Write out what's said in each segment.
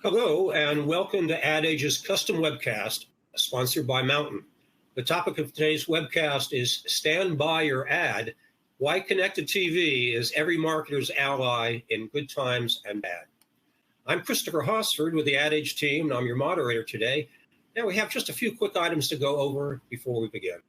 Hello, and welcome to Ad Age's custom webcast, sponsored by Mountain. The topic of today's webcast is Stand By Your Ad, Why Connected TV is Every Marketer's Ally in Good Times and Bad. I'm Christopher Hosford with the Ad Age team, and I'm your moderator today. Now we have just a few quick items to go over before we begin.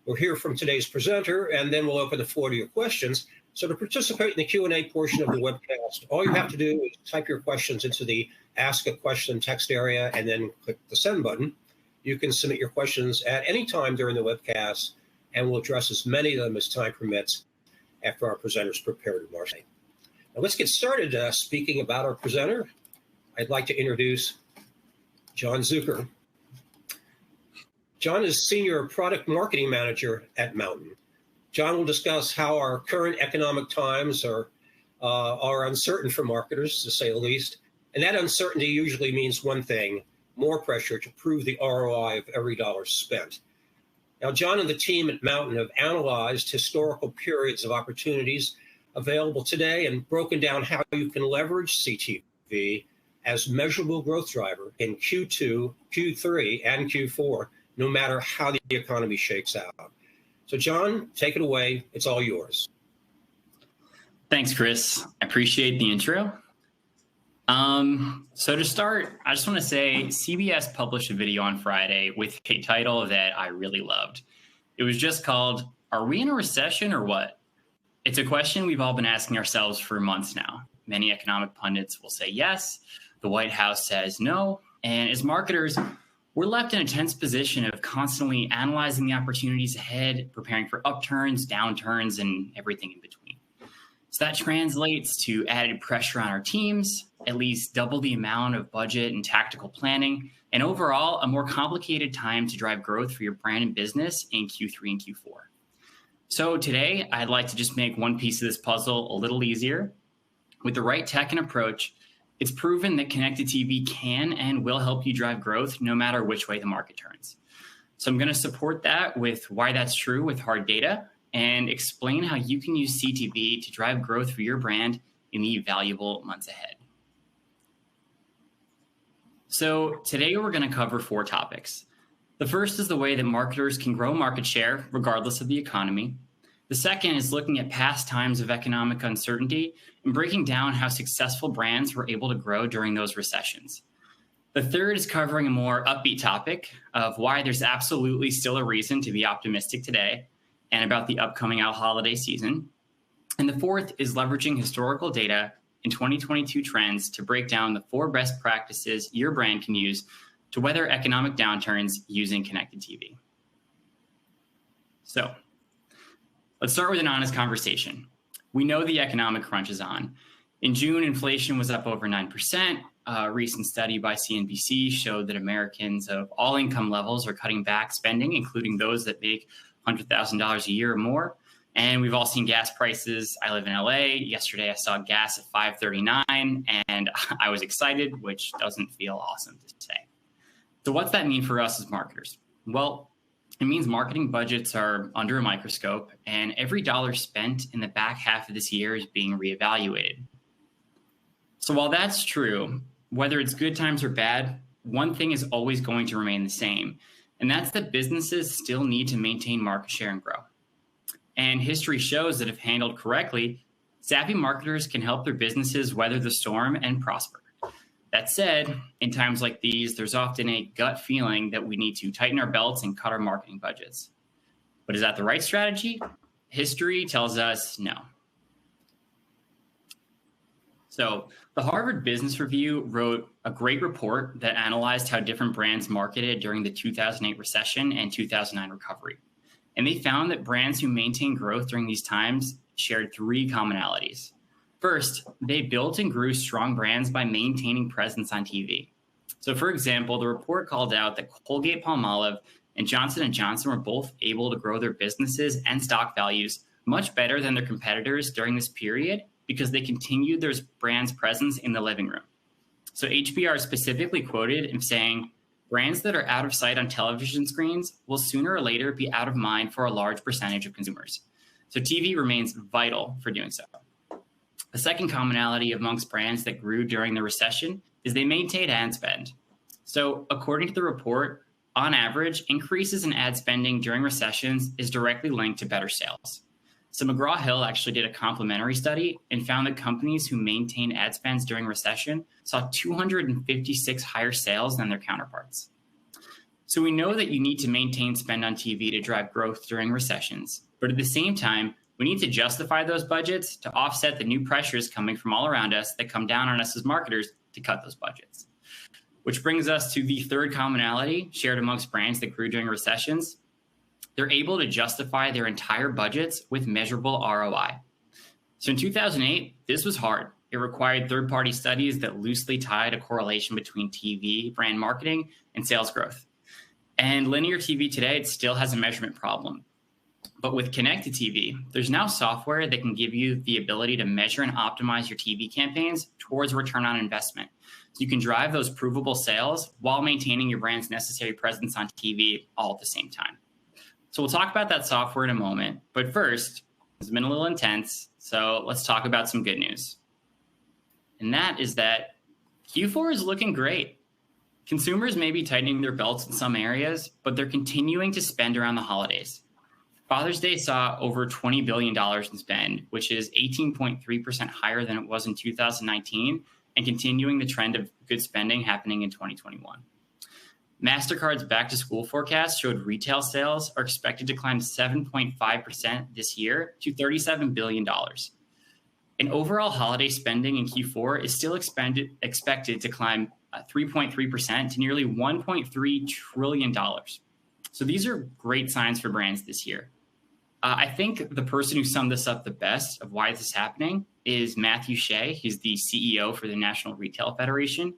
We'll hear from today's presenter, and then we'll open the floor to your questions. So to participate in the Q&A portion of the webcast, all you have to do is type your questions into the Ask a Question text area and then click the send button. You can submit your questions at any time during the webcast, and we'll address as many of them as time permits after our presenters prepare remarks. Now let's get started speaking about our presenter. I'd like to introduce Jon Zucker. Jon is Senior Product Marketing Manager at Mountain. Jon will discuss how our current economic times are uncertain for marketers, to say the least. And that uncertainty usually means one thing: more pressure to prove the ROI of every dollar spent. Now, Jon and the team at Mountain have analyzed historical periods of opportunities available today and broken down how you can leverage CTV as measurable growth driver in Q2, Q3, and Q4, no matter how the economy shakes out. So, Jon, take it away. It's all yours. Thanks, Chris. I appreciate the intro. So to start, I just want to say CBS published a video on Friday with a title that I really loved. It was just called, "Are we in a recession or what?" It's a question we've all been asking ourselves for months now. Many economic pundits will say yes, the White House says no, and as marketers, we're left in a tense position of constantly analyzing the opportunities ahead, preparing for upturns, downturns, and everything in between. So that translates to added pressure on our teams, at least double the amount of budget and tactical planning, and overall, a more complicated time to drive growth for your brand and business in Q3 and Q4. So today, I'd like to just make one piece of this puzzle a little easier. With the right tech and approach, it's proven that connected TV can and will help you drive growth no matter which way the market turns. So I'm going to support that with why that's true with hard data and explain how you can use CTV to drive growth for your brand in the valuable months ahead. So today we're going to cover 4 topics. The first is the way that marketers can grow market share regardless of the economy. The second is looking at past times of economic uncertainty and breaking down how successful brands were able to grow during those recessions. The third is covering a more upbeat topic of why there's absolutely still a reason to be optimistic today and about the upcoming holiday season. And the fourth is leveraging historical data and 2022 trends to break down the 4 best practices your brand can use to weather economic downturns using connected TV. So, let's start with an honest conversation. We know the economic crunch is on. In June, inflation was up over 9%. A recent study by CNBC showed that Americans of all income levels are cutting back spending, including those that make $100,000 a year or more. And we've all seen gas prices. I live in LA. Yesterday, I saw gas at $5.39, and I was excited, which doesn't feel awesome to say. So what's that mean for us as marketers? Well, it means marketing budgets are under a microscope, and every dollar spent in the back half of this year is being reevaluated. So while that's true, whether it's good times or bad, one thing is always going to remain the same, and that's that businesses still need to maintain market share and grow. And history shows that if handled correctly, savvy marketers can help their businesses weather the storm and prosper. That said, in times like these, there's often a gut feeling that we need to tighten our belts and cut our marketing budgets. But is that the right strategy? History tells us no. So the Harvard Business Review wrote a great report that analyzed how different brands marketed during the 2008 recession and 2009 recovery. And they found that brands who maintained growth during these times shared 3 commonalities. First, they built and grew strong brands by maintaining presence on TV. So for example, the report called out that Colgate-Palmolive and Johnson & Johnson were both able to grow their businesses and stock values much better than their competitors during this period because they continued their brand's presence in the living room. So HBR specifically quoted in saying, brands that are out of sight on television screens will sooner or later be out of mind for a large percentage of consumers. So TV remains vital for doing so. The second commonality amongst brands that grew during the recession is they maintained ad spend. So according to the report, on average, increases in ad spending during recessions is directly linked to better sales. So McGraw-Hill actually did a complementary study and found that companies who maintain ad spends during recession saw 256 higher sales than their counterparts. So we know that you need to maintain spend on TV to drive growth during recessions, but at the same time, we need to justify those budgets to offset the new pressures coming from all around us that come down on us as marketers to cut those budgets. Which brings us to the third commonality shared amongst brands that grew during recessions. They're able to justify their entire budgets with measurable ROI. So in 2008, this was hard. It required third-party studies that loosely tied a correlation between TV brand marketing and sales growth. And linear TV today, it still has a measurement problem. But with connected TV, there's now software that can give you the ability to measure and optimize your TV campaigns towards return on investment. So you can drive those provable sales while maintaining your brand's necessary presence on TV all at the same time. So we'll talk about that software in a moment. But first, it's been a little intense, so let's talk about some good news. And that is that Q4 is looking great. Consumers may be tightening their belts in some areas, but they're continuing to spend around the holidays. Father's Day saw over $20 billion in spend, which is 18.3% higher than it was in 2019, and continuing the trend of good spending happening in 2021. MasterCard's back-to-school forecast showed retail sales are expected to climb 7.5% this year to $37 billion. And overall holiday spending in Q4 is still expected to climb 3.3% to nearly $1.3 trillion. So these are great signs for brands this year. I think the person who summed this up the best of why this is happening is Matthew Shea. He's the CEO for the National Retail Federation.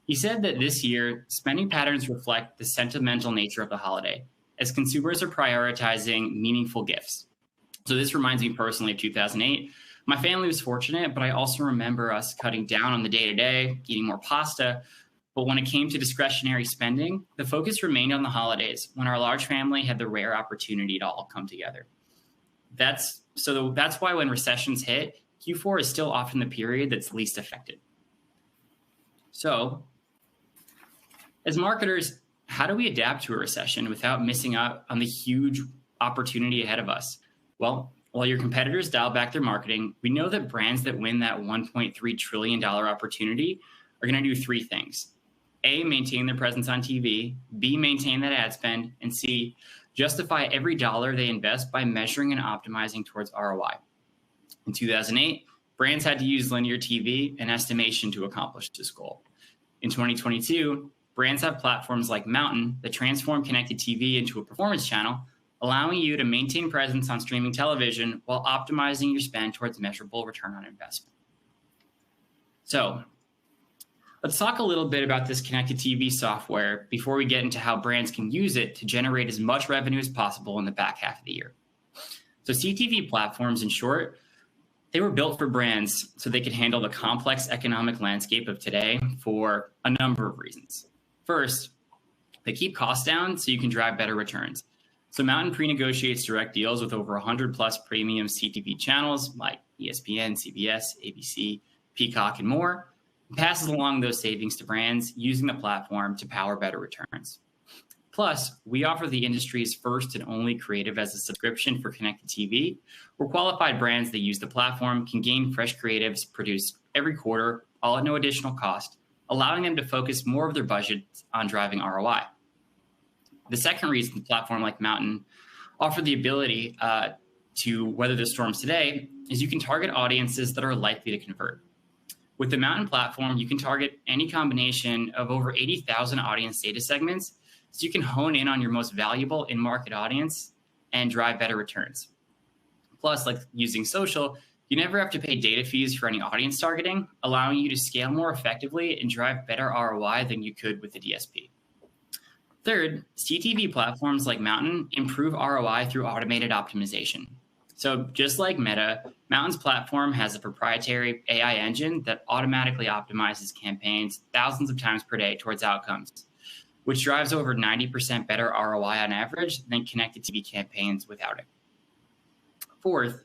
He said that this year, spending patterns reflect the sentimental nature of the holiday, as consumers are prioritizing meaningful gifts. So this reminds me personally of 2008. My family was fortunate, but I also remember us cutting down on the day-to-day, eating more pasta. But when it came to discretionary spending, the focus remained on the holidays, when our large family had the rare opportunity to all come together. That's why when recessions hit, Q4 is still often the period that's least affected. So, as marketers, how do we adapt to a recession without missing out on the huge opportunity ahead of us? Well, while your competitors dial back their marketing, we know that brands that win that $1.3 trillion opportunity are going to do three things. A, maintain their presence on TV. B, maintain that ad spend. And C, justify every dollar they invest by measuring and optimizing towards ROI. In 2008, brands had to use linear TV and estimation to accomplish this goal. In 2022, brands have platforms like Mountain that transform connected TV into a performance channel, allowing you to maintain presence on streaming television while optimizing your spend towards measurable return on investment. So let's talk a little bit about this connected TV software before we get into how brands can use it to generate as much revenue as possible in the back half of the year. So CTV platforms, in short, they were built for brands so they could handle the complex economic landscape of today for a number of reasons. First, they keep costs down so you can drive better returns. So Mountain pre-negotiates direct deals with over 100 plus premium CTV channels like ESPN, CBS, ABC, Peacock, and more, and passes along those savings to brands using the platform to power better returns. Plus, we offer the industry's first and only creative as a subscription for connected TV, where qualified brands that use the platform can gain fresh creatives produced every quarter, all at no additional cost, allowing them to focus more of their budget on driving ROI. The second reason a platform like Mountain offer the ability to weather the storms today is you can target audiences that are likely to convert. With the Mountain platform, you can target any combination of over 80,000 audience data segments, so you can hone in on your most valuable in-market audience and drive better returns. Plus, like using social, you never have to pay data fees for any audience targeting, allowing you to scale more effectively and drive better ROI than you could with the DSP. Third, CTV platforms like Mountain improve ROI through automated optimization. So just like Meta, Mountain's platform has a proprietary AI engine that automatically optimizes campaigns thousands of times per day towards outcomes, which drives over 90% better ROI on average than connected TV campaigns without it. Fourth,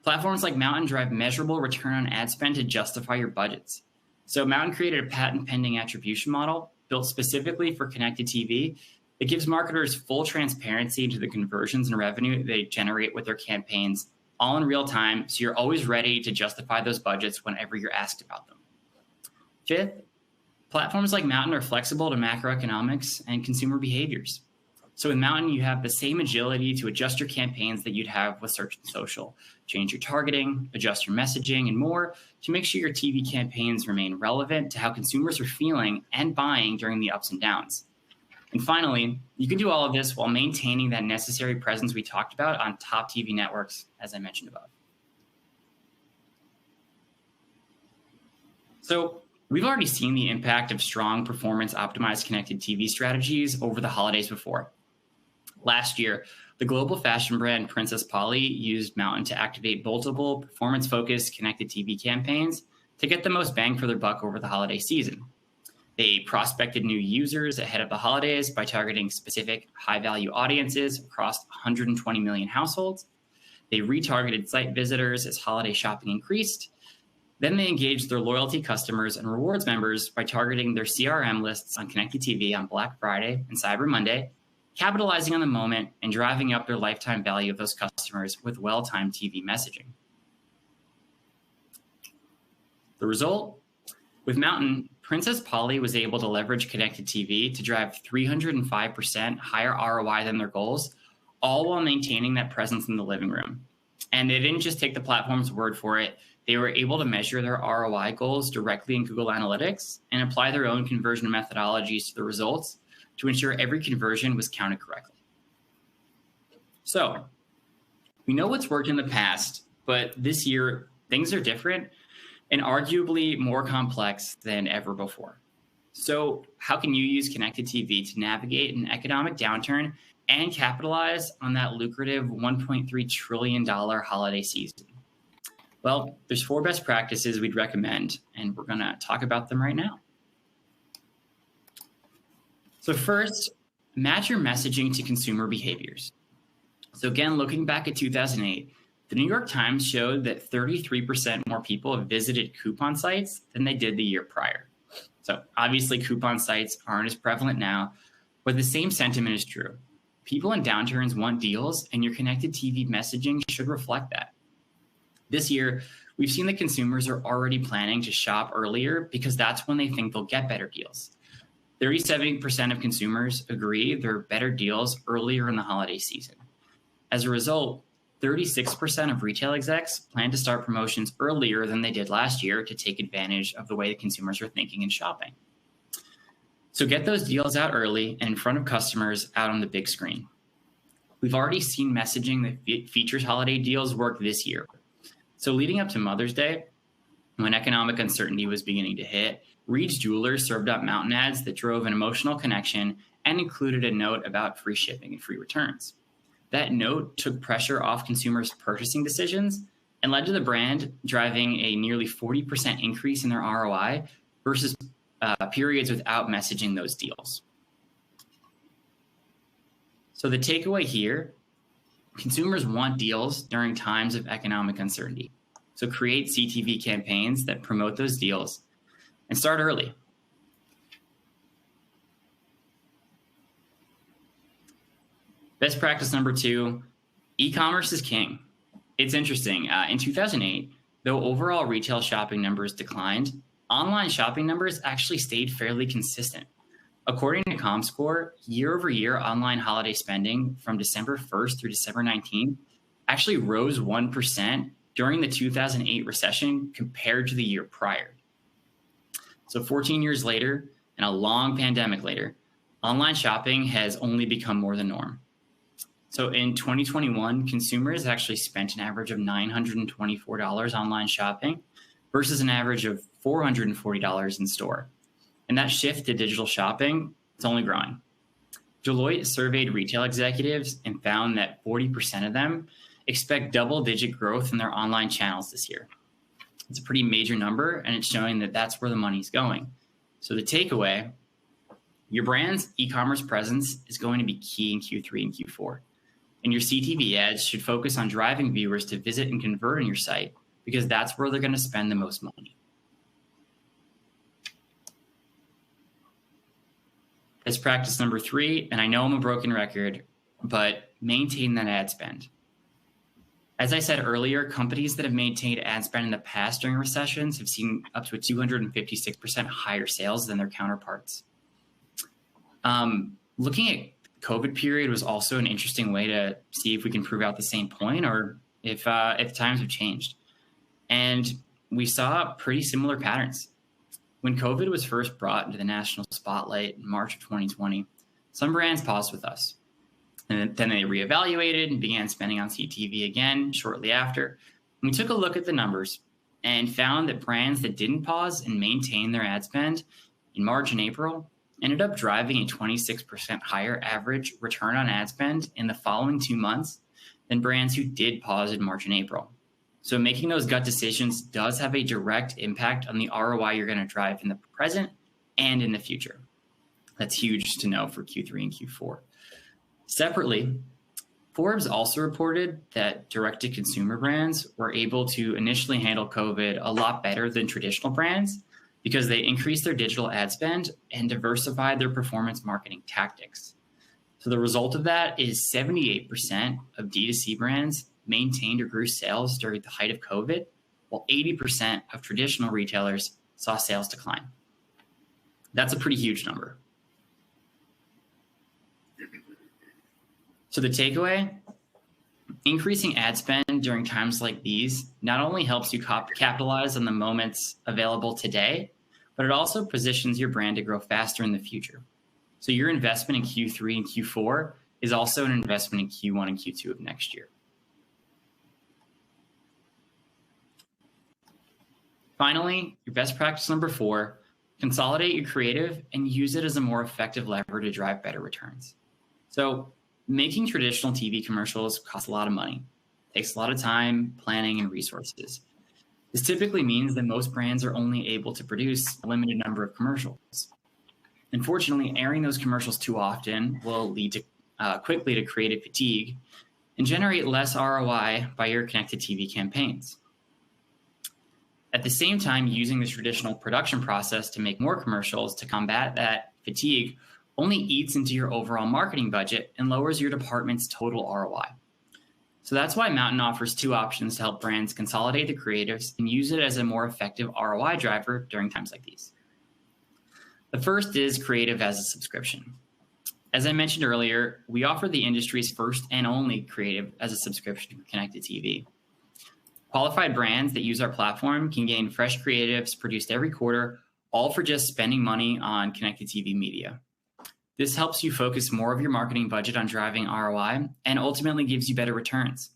Platforms like Mountain drive measurable return on ad spend to justify your budgets. So Mountain created a patent-pending attribution model built specifically for connected TV that gives marketers full transparency into the conversions and revenue they generate with their campaigns, all in real time, so you're always ready to justify those budgets whenever you're asked about them. Fifth, platforms like Mountain are flexible to macroeconomics and consumer behaviors. So with Mountain, you have the same agility to adjust your campaigns that you'd have with search and social. Change your targeting, adjust your messaging, and more to make sure your TV campaigns remain relevant to how consumers are feeling and buying during the ups and downs. And finally, you can do all of this while maintaining that necessary presence we talked about on top TV networks, as I mentioned above. So we've already seen the impact of strong performance optimized connected TV strategies over the holidays before. Last year, the global fashion brand Princess Polly used Mountain to activate multiple performance-focused connected TV campaigns to get the most bang for their buck over the holiday season. They prospected new users ahead of the holidays by targeting specific high-value audiences across 120 million households. They retargeted site visitors as holiday shopping increased. Then they engaged their loyalty customers and rewards members by targeting their CRM lists on connected TV on Black Friday and Cyber Monday, capitalizing on the moment and driving up their lifetime value of those customers with well-timed TV messaging. The result? With Mountain, Princess Polly was able to leverage connected TV to drive 305% higher ROI than their goals, all while maintaining that presence in the living room. And they didn't just take the platform's word for it. They were able to measure their ROI goals directly in Google Analytics and apply their own conversion methodologies to the results to ensure every conversion was counted correctly. So we know what's worked in the past, but this year things are different and arguably more complex than ever before. So how can you use connected TV to navigate an economic downturn and capitalize on that lucrative $1.3 trillion holiday season? Well, there's 4 best practices we'd recommend, and we're gonna talk about them right now. So first, match your messaging to consumer behaviors. So again, looking back at 2008, the New York Times showed that 33% more people have visited coupon sites than they did the year prior. So obviously coupon sites aren't as prevalent now, but the same sentiment is true. People in downturns want deals, and your connected TV messaging should reflect that. This year, we've seen that consumers are already planning to shop earlier because that's when they think they'll get better deals. 37% of consumers agree there are better deals earlier in the holiday season. As a result, 36% of retail execs plan to start promotions earlier than they did last year to take advantage of the way that consumers are thinking and shopping. So get those deals out early and in front of customers out on the big screen. We've already seen messaging that features holiday deals work this year. So leading up to Mother's Day, when economic uncertainty was beginning to hit, Reed's Jewelers served up Mountain ads that drove an emotional connection and included a note about free shipping and free returns. That note took pressure off consumers' purchasing decisions and led to the brand driving a nearly 40% increase in their ROI versus periods without messaging those deals. So the takeaway here, consumers want deals during times of economic uncertainty. So create CTV campaigns that promote those deals and start early. Best practice number 2, e-commerce is king. It's interesting. In 2008, though overall retail shopping numbers declined, online shopping numbers actually stayed fairly consistent. According to ComScore, year over year online holiday spending from December 1st through December 19th actually rose 1% during the 2008 recession compared to the year prior. So 14 years later and a long pandemic later, online shopping has only become more the norm. So in 2021, consumers actually spent an average of $924 online shopping versus an average of $440 in store. And that shift to digital shopping, it's only growing. Deloitte surveyed retail executives and found that 40% of them expect double-digit growth in their online channels this year. It's a pretty major number, and it's showing that that's where the money's going. So the takeaway, your brand's e-commerce presence is going to be key in Q3 and Q4. And your CTV ads should focus on driving viewers to visit and convert on your site because that's where they're going to spend the most money. Best practice number 3, and I know I'm a broken record, but maintain that ad spend. As I said earlier, companies that have maintained ad spend in the past during recessions have seen up to a 256% higher sales than their counterparts. Looking at COVID period was also an interesting way to see if we can prove out the same point or if times have changed. And we saw pretty similar patterns. When COVID was first brought into the national spotlight in March of 2020, some brands paused with us. And then they reevaluated and began spending on CTV again shortly after. And we took a look at the numbers and found that brands that didn't pause and maintain their ad spend in March and April ended up driving a 26% higher average return on ad spend in the following 2 months than brands who did pause in March and April. So making those gut decisions does have a direct impact on the ROI you're going to drive in the present and in the future. That's huge to know for Q3 and Q4. Separately, Forbes also reported that direct-to-consumer brands were able to initially handle COVID a lot better than traditional brands because they increased their digital ad spend and diversified their performance marketing tactics. So the result of that is 78% of D2C brands maintained or grew sales during the height of COVID, while 80% of traditional retailers saw sales decline. That's a pretty huge number. So the takeaway, increasing ad spend during times like these not only helps you capitalize on the moments available today, but it also positions your brand to grow faster in the future. So your investment in Q3 and Q4 is also an investment in Q1 and Q2 of next year. Finally, your best practice number 4, consolidate your creative and use it as a more effective lever to drive better returns. So making traditional TV commercials costs a lot of money, takes a lot of time, planning, and resources. This typically means that most brands are only able to produce a limited number of commercials. Unfortunately, airing those commercials too often will lead to quickly to creative fatigue and generate less ROI by your connected TV campaigns. At the same time, using the traditional production process to make more commercials to combat that fatigue only eats into your overall marketing budget and lowers your department's total ROI. So that's why Mountain offers 2 options to help brands consolidate the creatives and use it as a more effective ROI driver during times like these. The first is creative as a subscription. As I mentioned earlier, we offer the industry's first and only creative as a subscription for connected TV. Qualified brands that use our platform can gain fresh creatives produced every quarter, all for just spending money on connected TV media. This helps you focus more of your marketing budget on driving ROI and ultimately gives you better returns.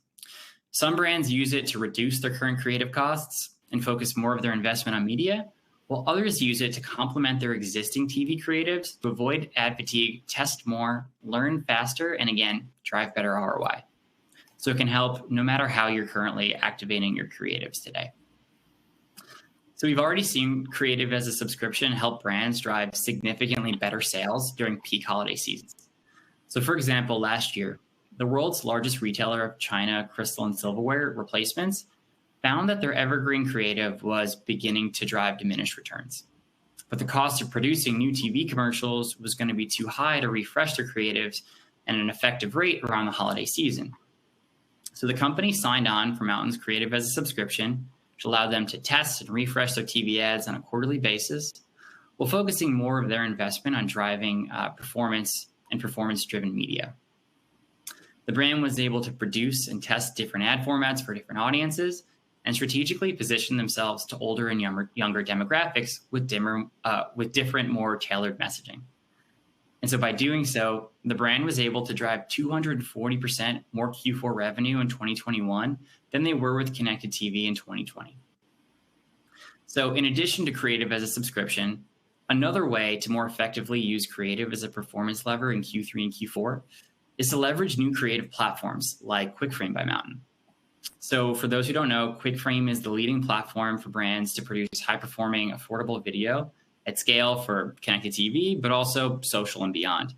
Some brands use it to reduce their current creative costs and focus more of their investment on media, while others use it to complement their existing TV creatives to avoid ad fatigue, test more, learn faster, and again, drive better ROI. So it can help no matter how you're currently activating your creatives today. So we've already seen creative as a subscription help brands drive significantly better sales during peak holiday seasons. So for example, last year, the world's largest retailer of China crystal and silverware replacements found that their evergreen creative was beginning to drive diminished returns. But the cost of producing new TV commercials was going to be too high to refresh their creatives at an effective rate around the holiday season. So the company signed on for Mountain's creative as a subscription, which allowed them to test and refresh their TV ads on a quarterly basis, while focusing more of their investment on driving performance and performance-driven media. The brand was able to produce and test different ad formats for different audiences and strategically position themselves to older and younger demographics with different, more tailored messaging. And so by doing so, the brand was able to drive 240% more Q4 revenue in 2021 than they were with connected TV in 2020. So in addition to creative as a subscription, another way to more effectively use creative as a performance lever in Q3 and Q4 is to leverage new creative platforms like QuickFrame by Mountain. So for those who don't know, QuickFrame is the leading platform for brands to produce high-performing, affordable video at scale for connected TV, but also social and beyond.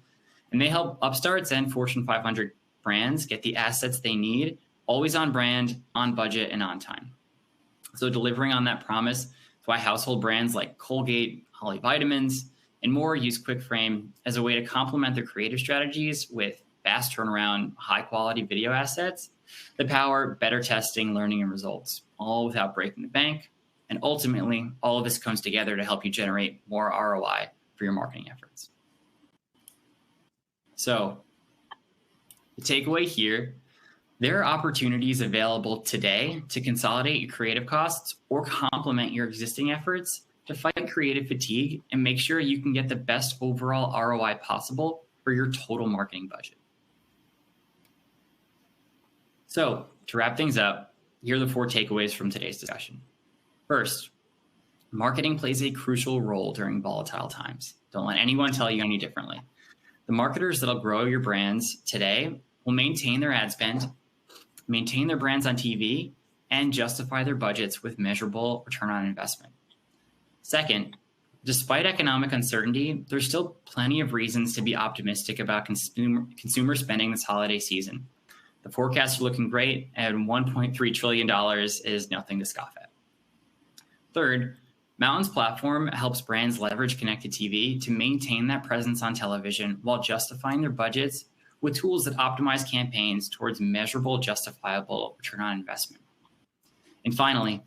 And they help upstarts and Fortune 500 brands get the assets they need, always on brand, on budget, and on time. So delivering on that promise is why household brands like Colgate, Holly Vitamins, and more use QuickFrame as a way to complement their creative strategies with fast turnaround, high quality video assets that power better testing, learning, and results, all without breaking the bank. And ultimately, all of this comes together to help you generate more ROI for your marketing efforts. So the takeaway here, there are opportunities available today to consolidate your creative costs or complement your existing efforts to fight creative fatigue and make sure you can get the best overall ROI possible for your total marketing budget. So to wrap things up, here are the 4 takeaways from today's discussion. First, marketing plays a crucial role during volatile times. Don't let anyone tell you any differently. The marketers that'll grow your brands today will maintain their ad spend, maintain their brands on TV, and justify their budgets with measurable return on investment. Second, despite economic uncertainty, there's still plenty of reasons to be optimistic about consumer spending this holiday season. The forecasts are looking great, and $1.3 trillion is nothing to scoff at. Third, Mountain's platform helps brands leverage connected TV to maintain that presence on television while justifying their budgets with tools that optimize campaigns towards measurable, justifiable return on investment. And finally,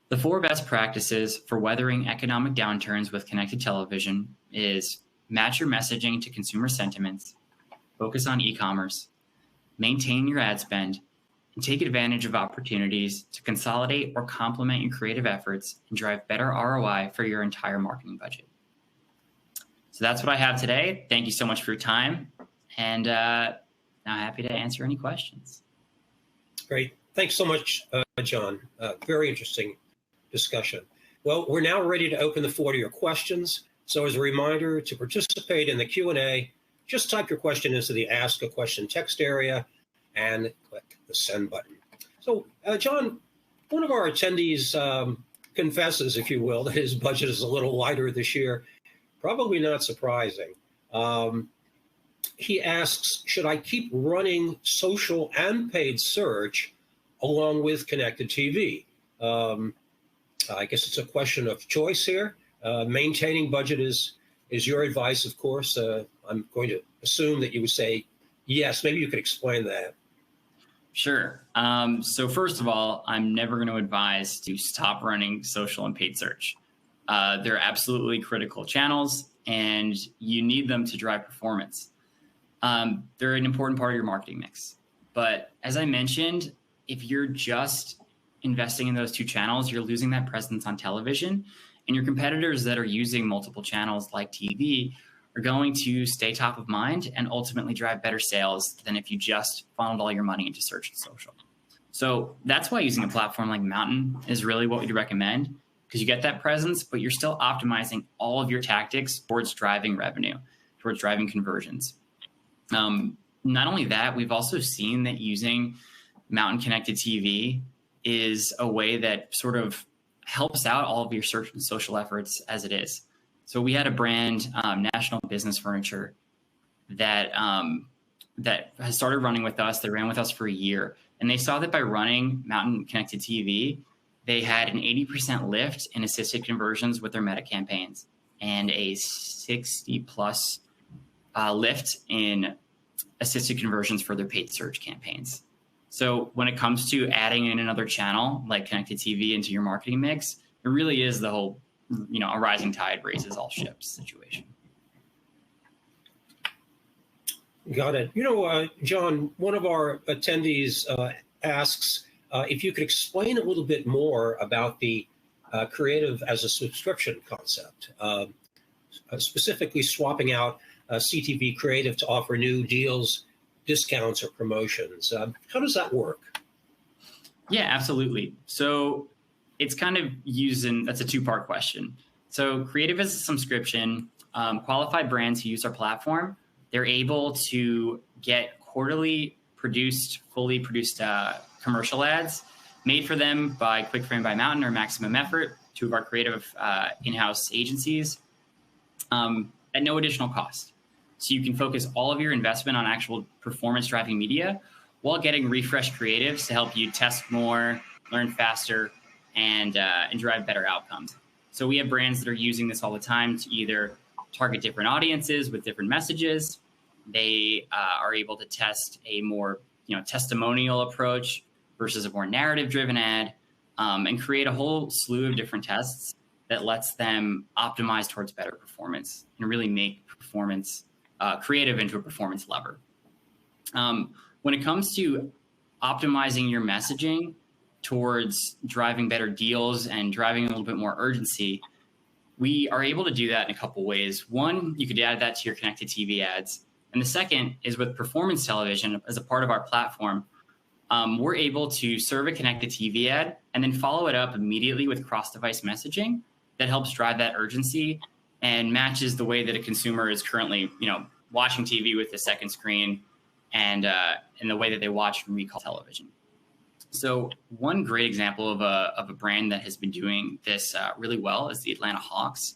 the 4 best practices for weathering economic downturns with connected television is match your messaging to consumer sentiments, focus on e-commerce, maintain your ad spend, and take advantage of opportunities to consolidate or complement your creative efforts and drive better ROI for your entire marketing budget. So that's what I have today. Thank you so much for your time. And now happy to answer any questions. Great. Thanks so much, Jon. Very interesting discussion. Well, we're now ready to open the floor to your questions. So as a reminder, to participate in the Q&A, just type your question into the Ask a Question text area and click the send button. So, Jon, one of our attendees confesses, if you will, that his budget is a little lighter this year. Probably not surprising. He asks, should I keep running social and paid search along with connected TV? I guess it's a question of choice here. Maintaining budget is your advice, of course. I'm going to assume that you would say yes. Maybe you could explain that. Sure. So first of all, I'm never going to advise to stop running social and paid search. They're absolutely critical channels, and you need them to drive performance. They're an important part of your marketing mix. But as I mentioned, if you're just investing in those 2 channels, you're losing that presence on television, and your competitors that are using multiple channels like TV are going to stay top of mind and ultimately drive better sales than if you just funneled all your money into search and social. So that's why using a platform like Mountain is really what we'd recommend, because you get that presence, but you're still optimizing all of your tactics towards driving revenue, towards driving conversions. Not only that, we've also seen that using Mountain Connected TV is a way that sort of helps out all of your search and social efforts as it is. So we had a brand, National Business Furniture, that has started running with us. They ran with us for a year, and they saw that by running Mountain Connected TV, they had an 80% lift in assisted conversions with their meta campaigns and a 60+ lift in assisted conversions for their paid search campaigns. So when it comes to adding in another channel like connected TV into your marketing mix, it really is the whole, a rising tide raises all ships situation. Got it. Jon, one of our attendees asks if you could explain a little bit more about the creative as a subscription concept, specifically swapping out CTV creative to offer new deals, discounts, or promotions. How does that work? Yeah, absolutely. So it's kind of that's a 2-part question. So creative as a subscription, qualified brands who use our platform, they're able to get quarterly fully produced commercial ads made for them by QuickFrame by Mountain or Maximum Effort, 2 of our creative in-house agencies, at no additional cost. So you can focus all of your investment on actual performance driving media while getting refresh creatives to help you test more, learn faster, and drive better outcomes. So we have brands that are using this all the time to either target different audiences with different messages. They are able to test a more testimonial approach versus a more narrative-driven ad, and create a whole slew of different tests that lets them optimize towards better performance and really make performance creative into a performance lever. When it comes to optimizing your messaging towards driving better deals and driving a little bit more urgency, we are able to do that in a couple ways. One, you could add that to your connected TV ads. And the second is with performance television as a part of our platform. We're able to serve a connected TV ad and then follow it up immediately with cross-device messaging that helps drive that urgency and matches the way that a consumer is currently, watching TV with the second screen and the way that they watch and recall television. So one great example of a brand that has been doing this really well is the Atlanta Hawks.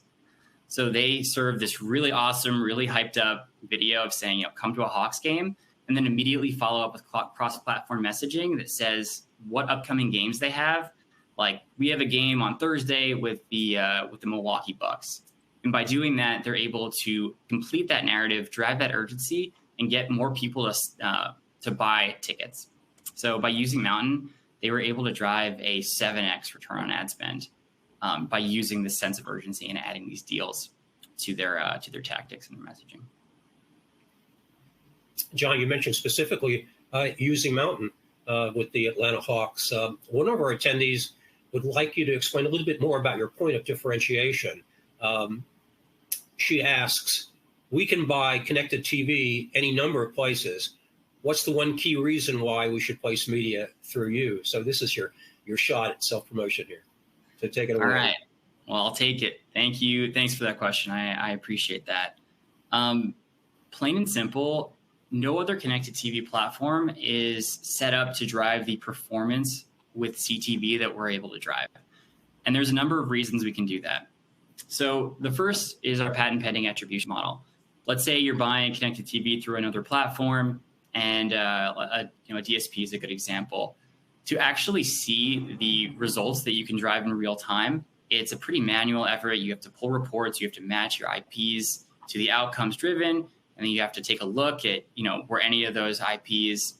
So they serve this really awesome, really hyped up video of saying, come to a Hawks game, and then immediately follow up with cross-platform messaging that says what upcoming games they have. Like, we have a game on Thursday with the Milwaukee Bucks. And by doing that, they're able to complete that narrative, drive that urgency, and get more people to buy tickets. So by using Mountain, they were able to drive a 7x return on ad spend by using this sense of urgency and adding these deals to their tactics and their messaging. Jon, you mentioned specifically using Mountain with the Atlanta Hawks. One of our attendees would like you to explain a little bit more about your point of differentiation. She asks, we can buy connected TV any number of places. What's the one key reason why we should place media through you? So this is your shot at self-promotion here. So take it away. All right. Well, I'll take it. Thank you. Thanks for that question. I appreciate that. Plain and simple, no other connected TV platform is set up to drive the performance with CTV that we're able to drive. And there's a number of reasons we can do that. So the first is our patent pending attribution model. Let's say you're buying connected TV through another platform, and a DSP is a good example. To actually see the results that you can drive in real time, it's a pretty manual effort. You have to pull reports, you have to match your IPs to the outcomes driven, and then you have to take a look at, were any of those IPs,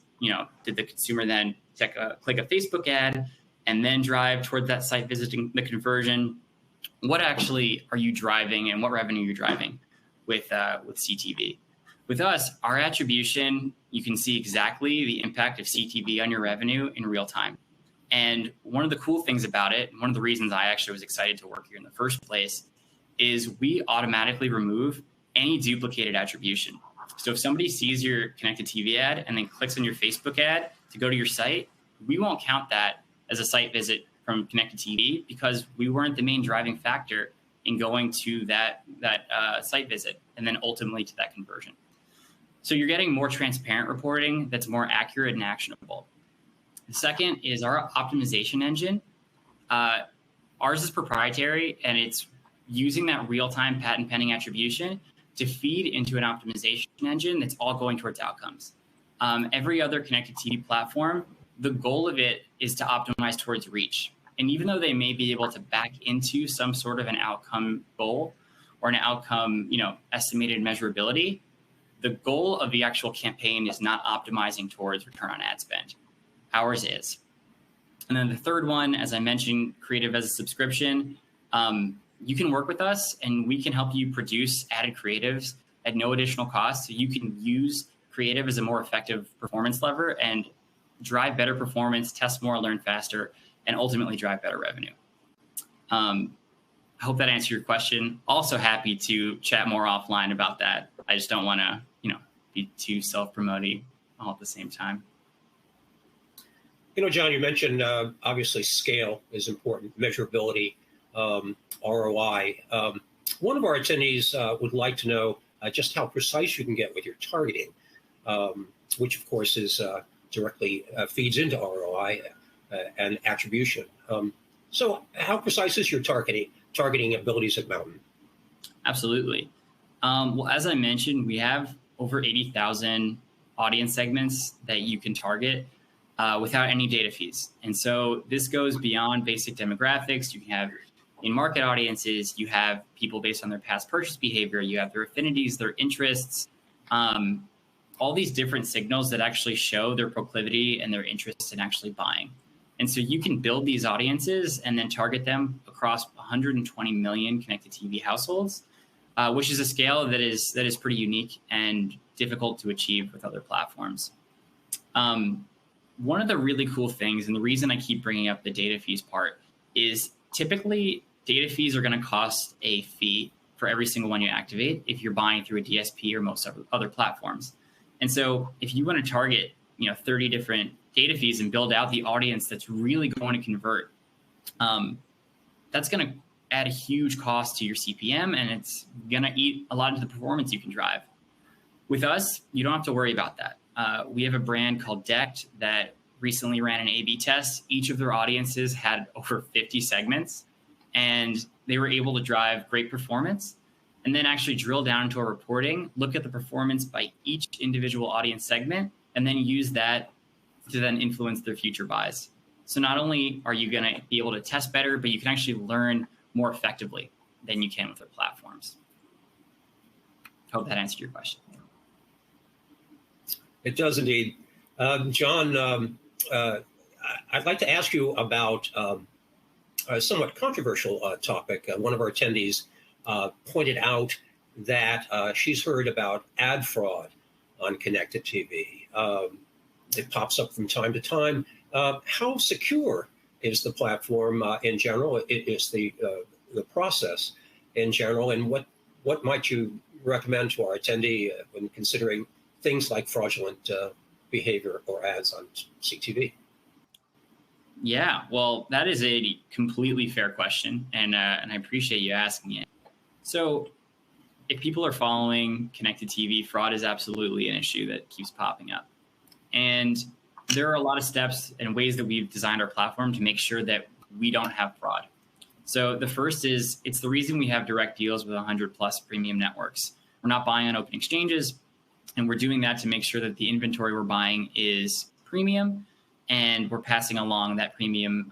did the consumer then click a Facebook ad and then drive toward that site visiting the conversion? What actually are you driving and what revenue you're driving with CTV? With us, our attribution, you can see exactly the impact of CTV on your revenue in real time. And one of the cool things about it, one of the reasons I actually was excited to work here in the first place, is we automatically remove any duplicated attribution. So if somebody sees your connected TV ad and then clicks on your Facebook ad to go to your site, we won't count that as a site visit from connected TV because we weren't the main driving factor in going to that site visit and then ultimately to that conversion. So you're getting more transparent reporting that's more accurate and actionable. The second is our optimization engine. Ours is proprietary, and it's using that real-time patent pending attribution to feed into an optimization engine that's all going towards outcomes. Every other connected TV platform, the goal of it is to optimize towards reach. And even though they may be able to back into some sort of an outcome goal or an outcome, estimated measurability, the goal of the actual campaign is not optimizing towards return on ad spend. Ours is. And then the third one, as I mentioned, creative as a subscription. You can work with us and we can help you produce added creatives at no additional cost. So you can use creative as a more effective performance lever and drive better performance, test more, learn faster, and ultimately drive better revenue. I hope that answered your question. Also happy to chat more offline about that. I just don't want to, be too self-promoting all at the same time. Jon, you mentioned obviously scale is important, measurability, ROI. One of our attendees would like to know just how precise you can get with your targeting, which of course is directly feeds into ROI and attribution. So how precise is your targeting abilities at Mountain? Absolutely. Well, as I mentioned, we have over 80,000 audience segments that you can target without any data fees. And so this goes beyond basic demographics. You can have in-market audiences, you have people based on their past purchase behavior, you have their affinities, their interests, all these different signals that actually show their proclivity and their interest in actually buying. And so you can build these audiences and then target them across 120 million connected TV households, which is a scale that is pretty unique and difficult to achieve with other platforms. One of the really cool things, and the reason I keep bringing up the data fees part, is typically data fees are going to cost a fee for every single one you activate if you're buying through a DSP or most other platforms. And so if you want to target 30 different data fees and build out the audience that's really going to convert, that's going to add a huge cost to your CPM, and it's going to eat a lot into the performance you can drive. With us, you don't have to worry about that. We have a brand called Decked that recently ran an A/B test. Each of their audiences had over 50 segments, and they were able to drive great performance and then actually drill down into our reporting, look at the performance by each individual audience segment, and then use that to then influence their future buys. So not only are you going to be able to test better, but you can actually learn more effectively than you can with other platforms. Hope that answered your question. It does indeed. Jon, I'd like to ask you about a somewhat controversial topic. One of our attendees pointed out that she's heard about ad fraud on connected TV. It pops up from time to time. How secure is the platform in general? It is the process in general, and what might you recommend to our attendee when considering things like fraudulent behavior or ads on CTV? Yeah, well, that is a completely fair question, and I appreciate you asking it. So if people are following connected TV, fraud is absolutely an issue that keeps popping up. And there are a lot of steps and ways that we've designed our platform to make sure that we don't have fraud. So the first is, it's the reason we have direct deals with 100 plus premium networks. We're not buying on open exchanges, and we're doing that to make sure that the inventory we're buying is premium, and we're passing along that premium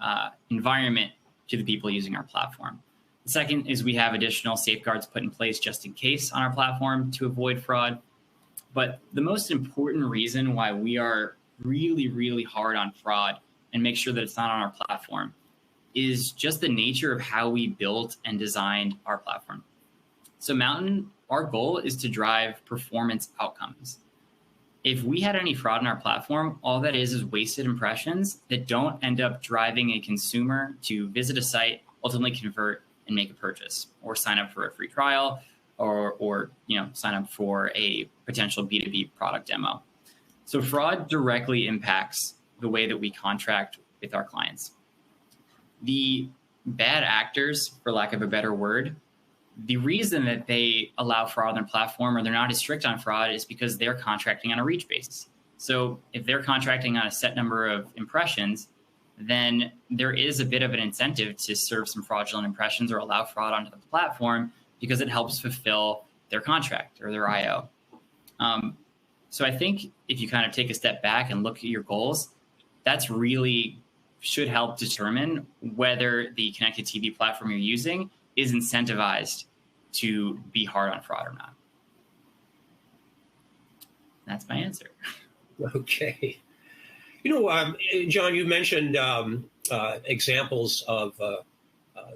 environment to the people using our platform. The second is we have additional safeguards put in place just in case on our platform to avoid fraud. But the most important reason why we are really, really hard on fraud and make sure that it's not on our platform is just the nature of how we built and designed our platform. So Mountain, our goal is to drive performance outcomes. If we had any fraud in our platform, all that is wasted impressions that don't end up driving a consumer to visit a site, ultimately convert and make a purchase, or sign up for a free trial, or sign up for a potential B2B product demo. So fraud directly impacts the way that we contract with our clients. The bad actors, for lack of a better word, the reason that they allow fraud on their platform, or they're not as strict on fraud, is because they're contracting on a reach basis. So if they're contracting on a set number of impressions, then there is a bit of an incentive to serve some fraudulent impressions or allow fraud onto the platform because it helps fulfill their contract or their IO. So I think if you kind of take a step back and look at your goals, that's really should help determine whether the connected TV platform you're using is incentivized to be hard on fraud or not. That's my answer. Okay. Jon, you mentioned examples of the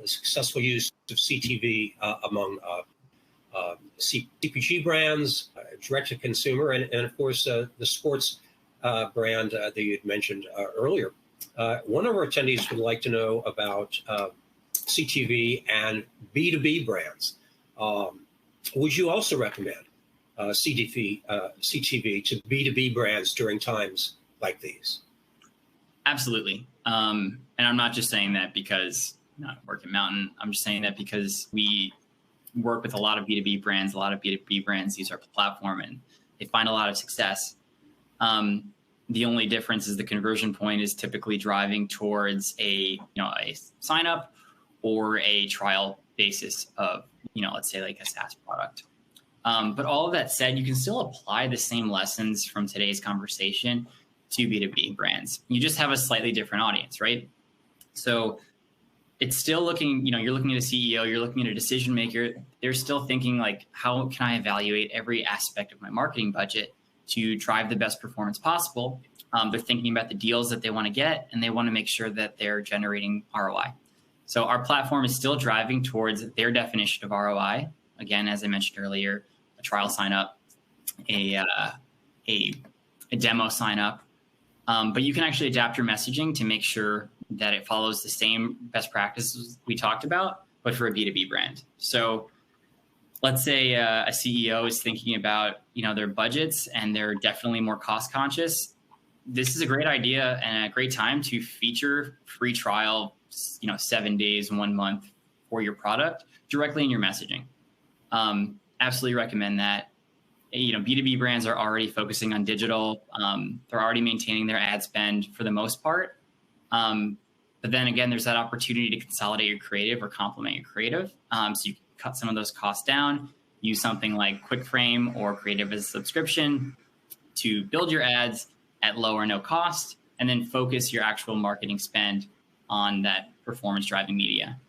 successful use of CTV among CPG brands, direct-to-consumer, and of course, the sports brand that you had mentioned earlier. One of our attendees would like to know about CTV and B2B brands. Would you also recommend CTV to B2B brands during times like these? Absolutely. And I'm not just saying that because I work at Mountain. I'm just saying that because we work with a lot of B2B brands. A lot of B2B brands use our platform and they find a lot of success. The only difference is the conversion point is typically driving towards a sign up or a trial basis of, let's say like a SaaS product. But all of that said, you can still apply the same lessons from today's conversation to B2B brands. You just have a slightly different audience, right? So it's still looking, you're looking at a CEO, you're looking at a decision maker. They're still thinking like, how can I evaluate every aspect of my marketing budget to drive the best performance possible? They're thinking about the deals that they want to get, and they want to make sure that they're generating ROI. So our platform is still driving towards their definition of ROI. Again, as I mentioned earlier, a trial sign up, a demo sign up. But you can actually adapt your messaging to make sure that it follows the same best practices we talked about, but for a B2B brand. So let's say a CEO is thinking about, their budgets, and they're definitely more cost conscious. This is a great idea and a great time to feature free trial, 7 days, 1 month for your product directly in your messaging. Absolutely recommend that. B2B brands are already focusing on digital. They're already maintaining their ad spend for the most part. But then again, there's that opportunity to consolidate your creative or complement your creative. So you can cut some of those costs down, use something like QuickFrame or Creative as a subscription to build your ads at low or no cost, and then focus your actual marketing spend on that performance driving media.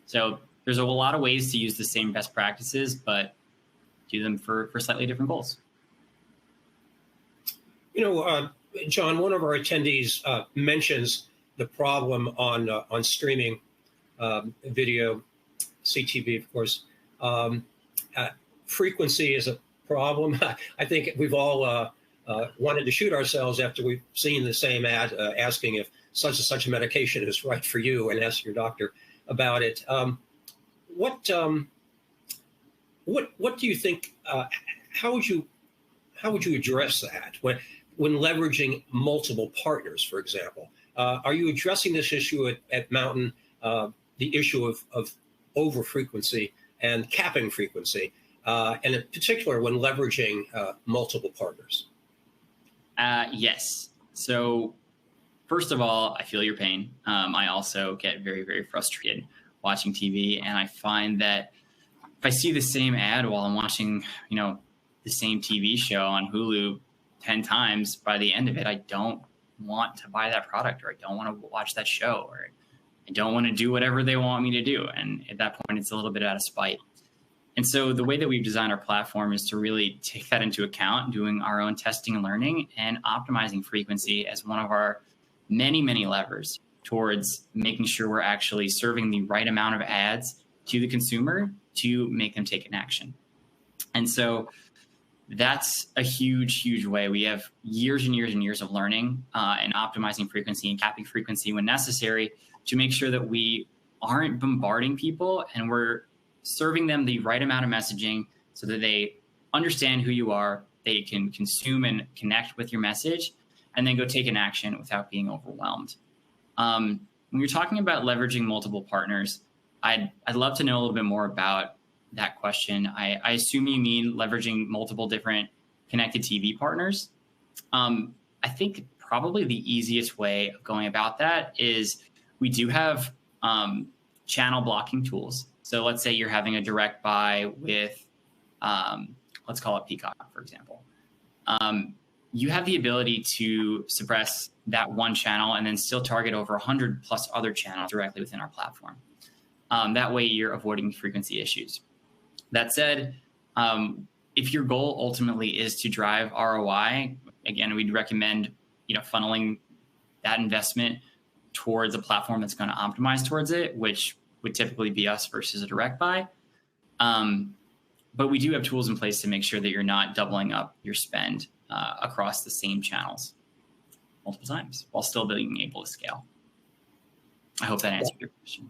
So there's a lot of ways to use the same best practices, but do them for slightly different goals. Jon, one of our attendees mentions the problem on streaming video, CTV, of course. Frequency is a problem. I think we've all wanted to shoot ourselves after we've seen the same ad asking if such and such a medication is right for you, and ask your doctor about it. What do you think? How would you address that when leveraging multiple partners, for example? Are you addressing this issue at Mountain, the issue of over frequency and capping frequency, and in particular when leveraging multiple partners? Yes. So first of all, I feel your pain. I also get very, very frustrated watching TV, and I find that if I see the same ad while I'm watching, the same TV show on Hulu 10 times, by the end of it, I don't want to buy that product, or I don't want to watch that show, or I don't want to do whatever they want me to do. And at that point, it's a little bit out of spite. And so the way that we've designed our platform is to really take that into account, doing our own testing and learning, and optimizing frequency as one of our many, many levers towards making sure we're actually serving the right amount of ads to the consumer to make them take an action. And so that's a huge, huge way. We have years and years and years of learning and optimizing frequency and capping frequency when necessary to make sure that we aren't bombarding people, and we're serving them the right amount of messaging so that they understand who you are, they can consume and connect with your message, and then go take an action without being overwhelmed. When you're talking about leveraging multiple partners, I'd love to know a little bit more about that question. I assume you mean leveraging multiple different connected TV partners. I think probably the easiest way of going about that is we do have channel blocking tools. So let's say you're having a direct buy with, let's call it Peacock, for example. You have the ability to suppress that one channel and then still target over 100 plus other channels directly within our platform. That way you're avoiding frequency issues. That said, if your goal ultimately is to drive ROI, again, we'd recommend funneling that investment towards a platform that's going to optimize towards it, which would typically be us versus a direct buy. But we do have tools in place to make sure that you're not doubling up your spend across the same channels multiple times while still being able to scale. I hope that answered your question.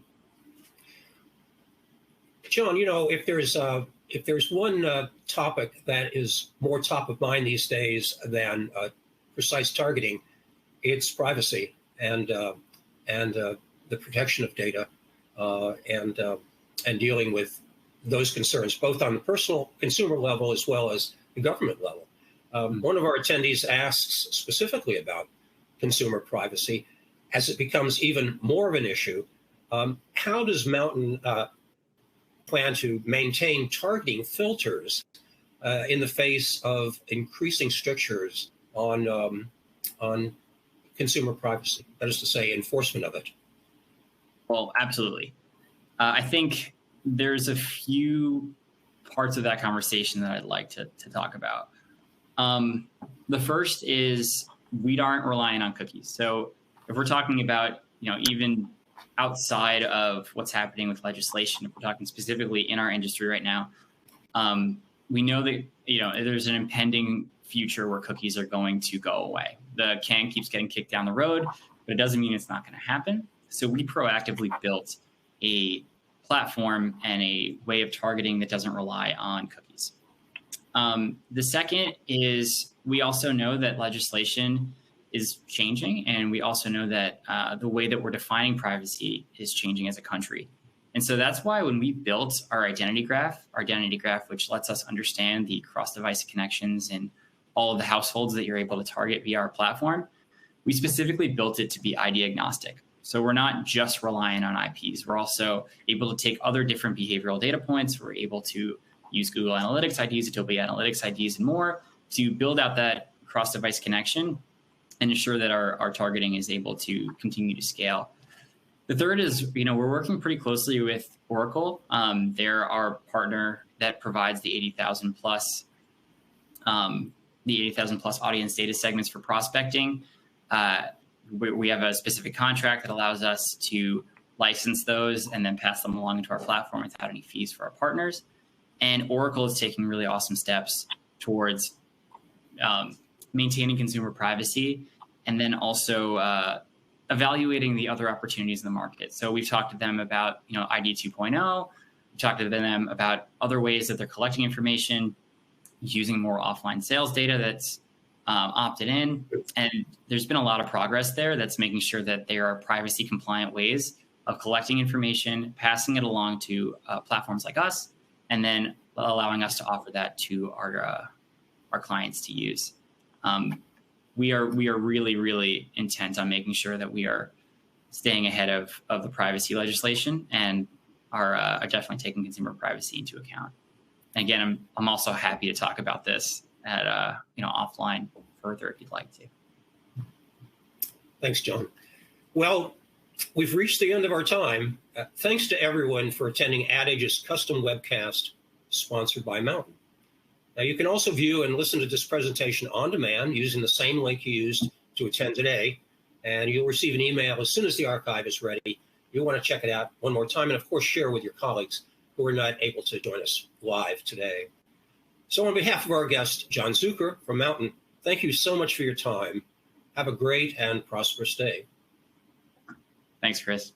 Jon, if there's one topic that is more top of mind these days than precise targeting, it's privacy and the protection of data and dealing with those concerns, both on the personal consumer level as well as the government level. One of our attendees asks specifically about consumer privacy as it becomes even more of an issue. How does Mountain plan to maintain targeting filters in the face of increasing strictures on consumer privacy, that is to say, enforcement of it? Well, absolutely. I think there's a few parts of that conversation that I'd like to talk about. The first is we aren't relying on cookies. So if we're talking about, even outside of what's happening with legislation, if we're talking specifically in our industry right now, we know that, there's an impending future where cookies are going to go away. The can keeps getting kicked down the road, but it doesn't mean it's not going to happen. So we proactively built a platform and a way of targeting that doesn't rely on cookies. The second is we also know that legislation is changing, and we also know that the way that we're defining privacy is changing as a country. And so that's why when we built our identity graph, which lets us understand the cross-device connections and all of the households that you're able to target via our platform, we specifically built it to be ID agnostic. So we're not just relying on IPs. We're also able to take other different behavioral data points. We're able to use Google Analytics IDs, Adobe Analytics IDs, and more to build out that cross-device connection and ensure that our targeting is able to continue to scale. The third is, we're working pretty closely with Oracle. They're our partner that provides the 80,000 plus audience data segments for prospecting. We have a specific contract that allows us to license those and then pass them along into our platform without any fees for our partners. And Oracle is taking really awesome steps towards maintaining consumer privacy and then also evaluating the other opportunities in the market. So we've talked to them about, ID 2.0. We've talked to them about other ways that they're collecting information, using more offline sales data that's opted in. And there's been a lot of progress there that's making sure that there are privacy compliant ways of collecting information, passing it along to platforms like us, and then allowing us to offer that to our clients to use. We are really, really intent on making sure that we are staying ahead of the privacy legislation and are definitely taking consumer privacy into account. And again, I'm also happy to talk about this at offline further if you'd like to. Thanks, Jon. Well, we've reached the end of our time. Thanks to everyone for attending AdAge's custom webcast sponsored by Mountain. Now, you can also view and listen to this presentation on demand using the same link you used to attend today, and you'll receive an email as soon as the archive is ready. You'll want to check it out one more time and, of course, share with your colleagues who are not able to join us live today. So on behalf of our guest, Jon Zucker from Mountain, thank you so much for your time. Have a great and prosperous day. Thanks, Chris.